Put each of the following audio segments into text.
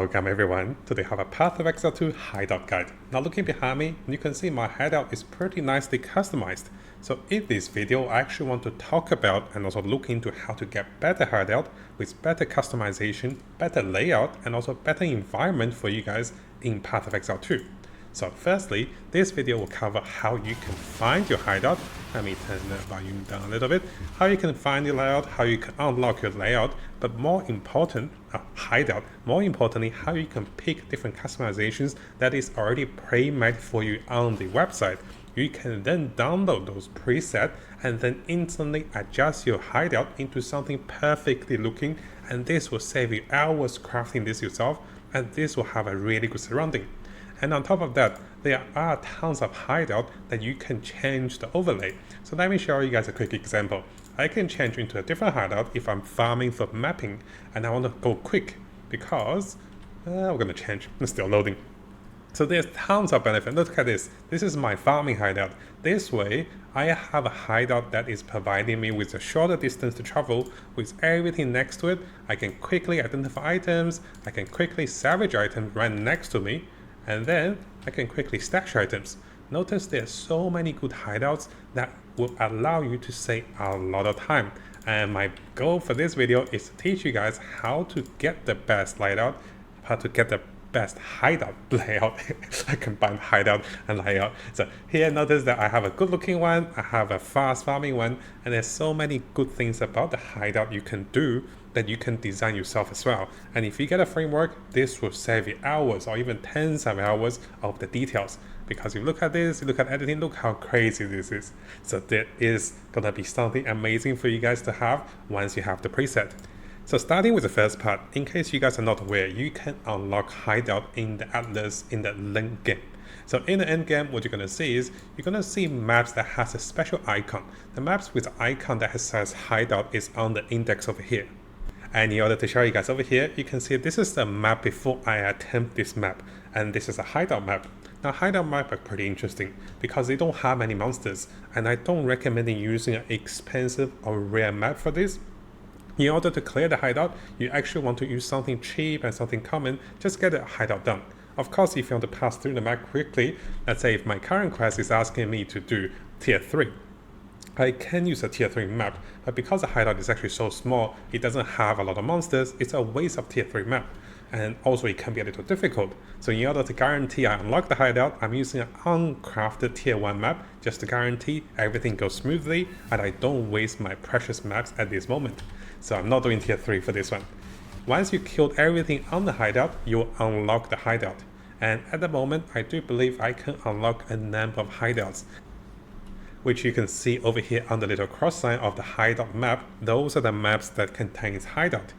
Welcome everyone. Today I have a Path of Excel 2 hideout guide. Now looking behind me, you can see my hideout is pretty nicely customized. So in this video, I actually want to talk about and also look into how to get better hideout with better customization, better layout, and also better environment for you guys in Path of Excel 2. So firstly, this video will cover how you can find your hideout. Let me turn the volume down a little bit. How you can find your layout, how you can unlock your layout, but more important, hideout. More importantly, how you can pick different customizations that is already pre-made for you on the website. You can then download those presets and then instantly adjust your hideout into something perfectly looking, and this will save you hours crafting this yourself, and this will have a really good surrounding. And on top of that, there are tons of hideout that you can change the overlay. So let me show you guys a quick example. I can change into a different hideout if I'm farming for mapping and I want to go quick because we're going to change. It's still loading. So there's tons of benefit. Look at this. This is my farming hideout. This way, I have a hideout that is providing me with a shorter distance to travel with everything next to it. I can quickly identify items. I can quickly salvage items right next to me. And then I can quickly stash items. Notice there's so many good hideouts that will allow you to save a lot of time. And my goal for this video is to teach you guys how to get the best layout, how to get the best hideout layout. I combine hideout and layout. So here notice that I have a good looking one, I have a fast farming one, and there's so many good things about the hideout you can do that you can design yourself as well. And if you get a framework, this will save you hours or even tens of hours of the details. Because you look at this, you look at editing, look how crazy this is. So there is gonna be something amazing for you guys to have once you have the preset. So starting with the first part, in case you guys are not aware, you can unlock hideout in the Atlas in the end game. So in the end game, what you're gonna see is you're gonna see maps that has a special icon. The maps with the icon that says hideout is on the index over here. And in order to show you guys over here, you can see this is the map before I attempt this map. And this is a hideout map. Now hideout map are pretty interesting because they don't have any monsters. And I don't recommend using an expensive or rare map for this. In order to clear the hideout, you actually want to use something cheap and something common, just get the hideout done. Of course, if you want to pass through the map quickly, let's say if my current quest is asking me to do tier 3, I can use a tier 3 map, but because the hideout is actually so small, it doesn't have a lot of monsters, it's a waste of tier 3 map. And also it can be a little difficult. So in order to guarantee I unlock the hideout, I'm using an uncrafted tier 1 map just to guarantee everything goes smoothly and I don't waste my precious maps at this moment. So I'm not doing tier 3 for this one. Once you killed everything on the hideout, you will unlock the hideout. And at the moment, I do believe I can unlock a number of hideouts, which you can see over here on the little cross sign of the hideout map. Those are the maps that contains hideout.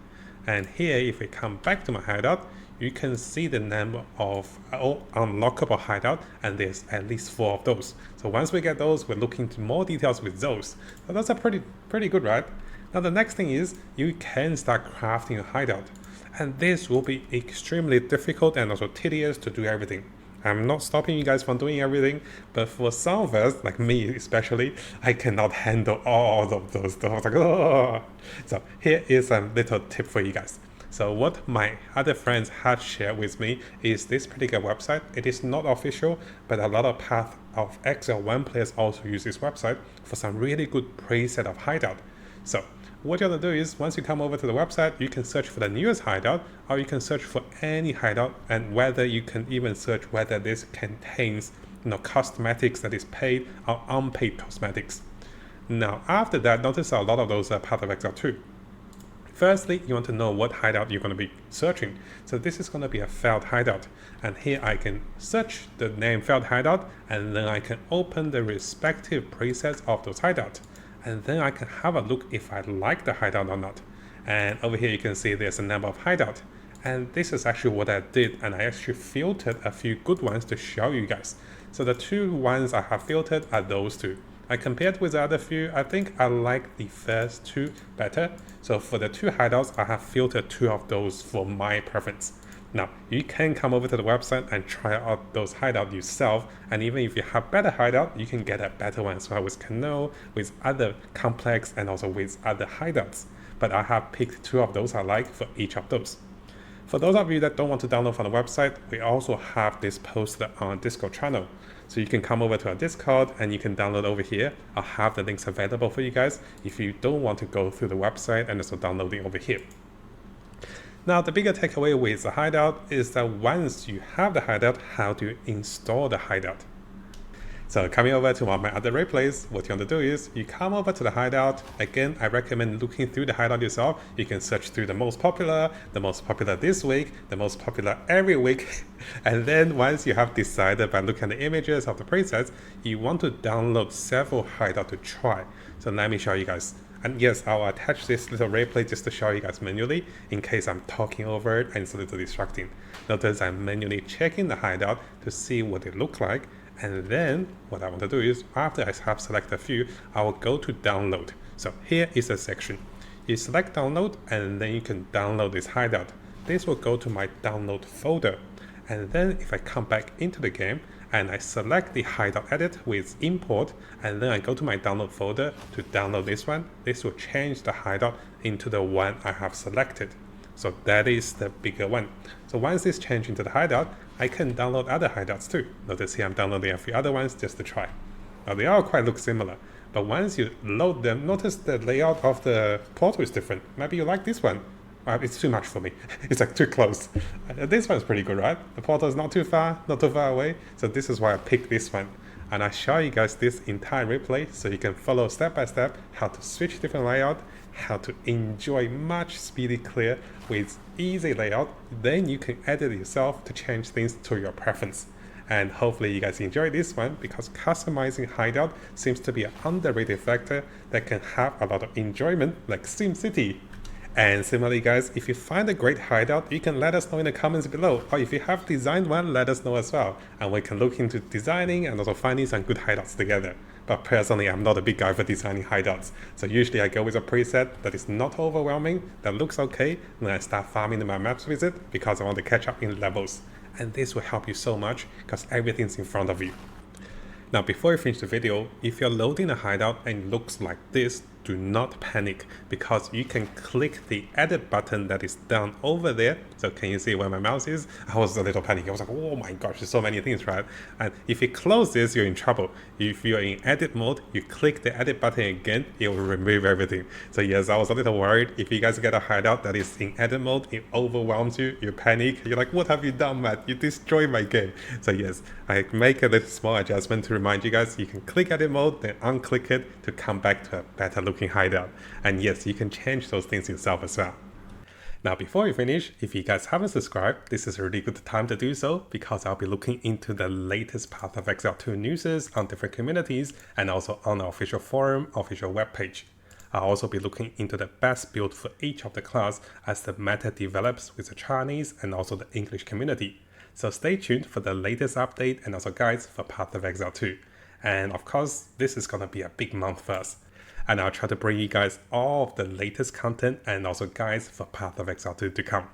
And here, if we come back to my hideout, you can see the number of unlockable hideout, and there's at least 4 of those. So once we get those, we're looking into more details with those. So that's a pretty good, right? Now the next thing is you can start crafting a hideout. And this will be extremely difficult and also tedious to do everything. I'm not stopping you guys from doing everything, but for some of us, like me especially, I cannot handle all of those stuff. Like, oh. So here is a little tip for you guys. So what my other friends have shared with me is this particular website. It is not official, but a lot of Path of Excel 1 players also use this website for some really good preset of hideout. So what you're gonna do is once you come over to the website, you can search for the newest hideout, or you can search for any hideout, and whether you can even search whether this contains cosmetics that is paid or unpaid cosmetics. Now after that, notice a lot of those are part of Excel 2. Firstly, you want to know what hideout you're going to be searching. So this is going to be a failed hideout. And here I can search the name failed hideout, and then I can open the respective presets of those hideouts. And then I can have a look if I like the hideout or not. And over here you can see there's a number of hideout. And this is actually what I did, and I actually filtered a few good ones to show you guys. So the 2 ones I have filtered are those 2. I compared with the other few, I think I like the first 2 better. So for the 2 hideouts, I have filtered 2 of those for my preference. Now, you can come over to the website and try out those hideouts yourself, and even if you have better hideout, you can get a better one as well with Cano, with other complex, and also with other hideouts. But I have picked 2 of those I like for each of those. For those of you that don't want to download from the website, we also have this posted on our Discord channel. So you can come over to our Discord and you can download over here. I'll have the links available for you guys if you don't want to go through the website and also downloading over here. Now, the bigger takeaway with the Hideout is that once you have the Hideout, how do you install the Hideout? So coming over to one of my other replays, what you want to do is you come over to the Hideout. Again, I recommend looking through the Hideout yourself. You can search through the most popular this week, the most popular every week. And then once you have decided by looking at the images of the presets, you want to download several Hideout to try. So let me show you guys. And yes, I'll attach this little replay just to show you guys manually in case I'm talking over it and it's a little distracting. Notice I'm manually checking the Hideout to see what it looks like. And then what I want to do is after I have selected a few, I will go to download. So here is a section. You select download and then you can download this Hideout. This will go to my download folder. And then if I come back into the game and I select the Hideout edit with import, and then I go to my download folder to download this one, this will change the Hideout into the one I have selected. So that is the bigger one. So once this changes into the Hideout, I can download other Hideouts too. Notice here I'm downloading a few other ones just to try. Now they all quite look similar, but once you load them, notice the layout of the portal is different. Maybe you like this one. It's too much for me. It's like too close. This one's pretty good, right? The portal is not too far away. So this is why I picked this one. And I show you guys this entire replay so you can follow step by step how to switch different layout, how to enjoy much speedy clear with easy layout. Then you can edit it yourself to change things to your preference. And hopefully you guys enjoy this one because customizing Hideout seems to be an underrated factor that can have a lot of enjoyment like SimCity. And similarly guys, if you find a great Hideout, you can let us know in the comments below. Or if you have designed one, let us know as well. And we can look into designing and also finding some good Hideouts together. But personally, I'm not a big guy for designing Hideouts. So usually I go with a preset that is not overwhelming, that looks okay, and then I start farming my maps with it because I want to catch up in levels. And this will help you so much because everything's in front of you. Now before you finish the video, if you're loading a Hideout and it looks like this, do not panic because you can click the edit button that is down over there. So can you see where my mouse is? I was a little panicky. I was like, oh my gosh, there's so many things, right? And if you close this, you're in trouble. If you're in edit mode, you click the edit button again, it will remove everything. So yes, I was a little worried. If you guys get a Hideout that is in edit mode, it overwhelms you, you panic. You're like, what have you done, Matt? You destroyed my game. So yes, I make a little small adjustment to remind you guys, you can click edit mode, then unclick it to come back to a better looking Hideout. And yes, you can change those things yourself as well. Now before we finish, if you guys haven't subscribed, this is a really good time to do so because I'll be looking into the latest Path of Exile 2 news on different communities and also on our official forum, official webpage. I'll also be looking into the best build for each of the class as the meta develops with the Chinese and also the English community. So stay tuned for the latest update and also guides for Path of Exile 2. And of course, this is going to be a big month for us. And I'll try to bring you guys all of the latest content and also guides for Path of Exile 2 to come.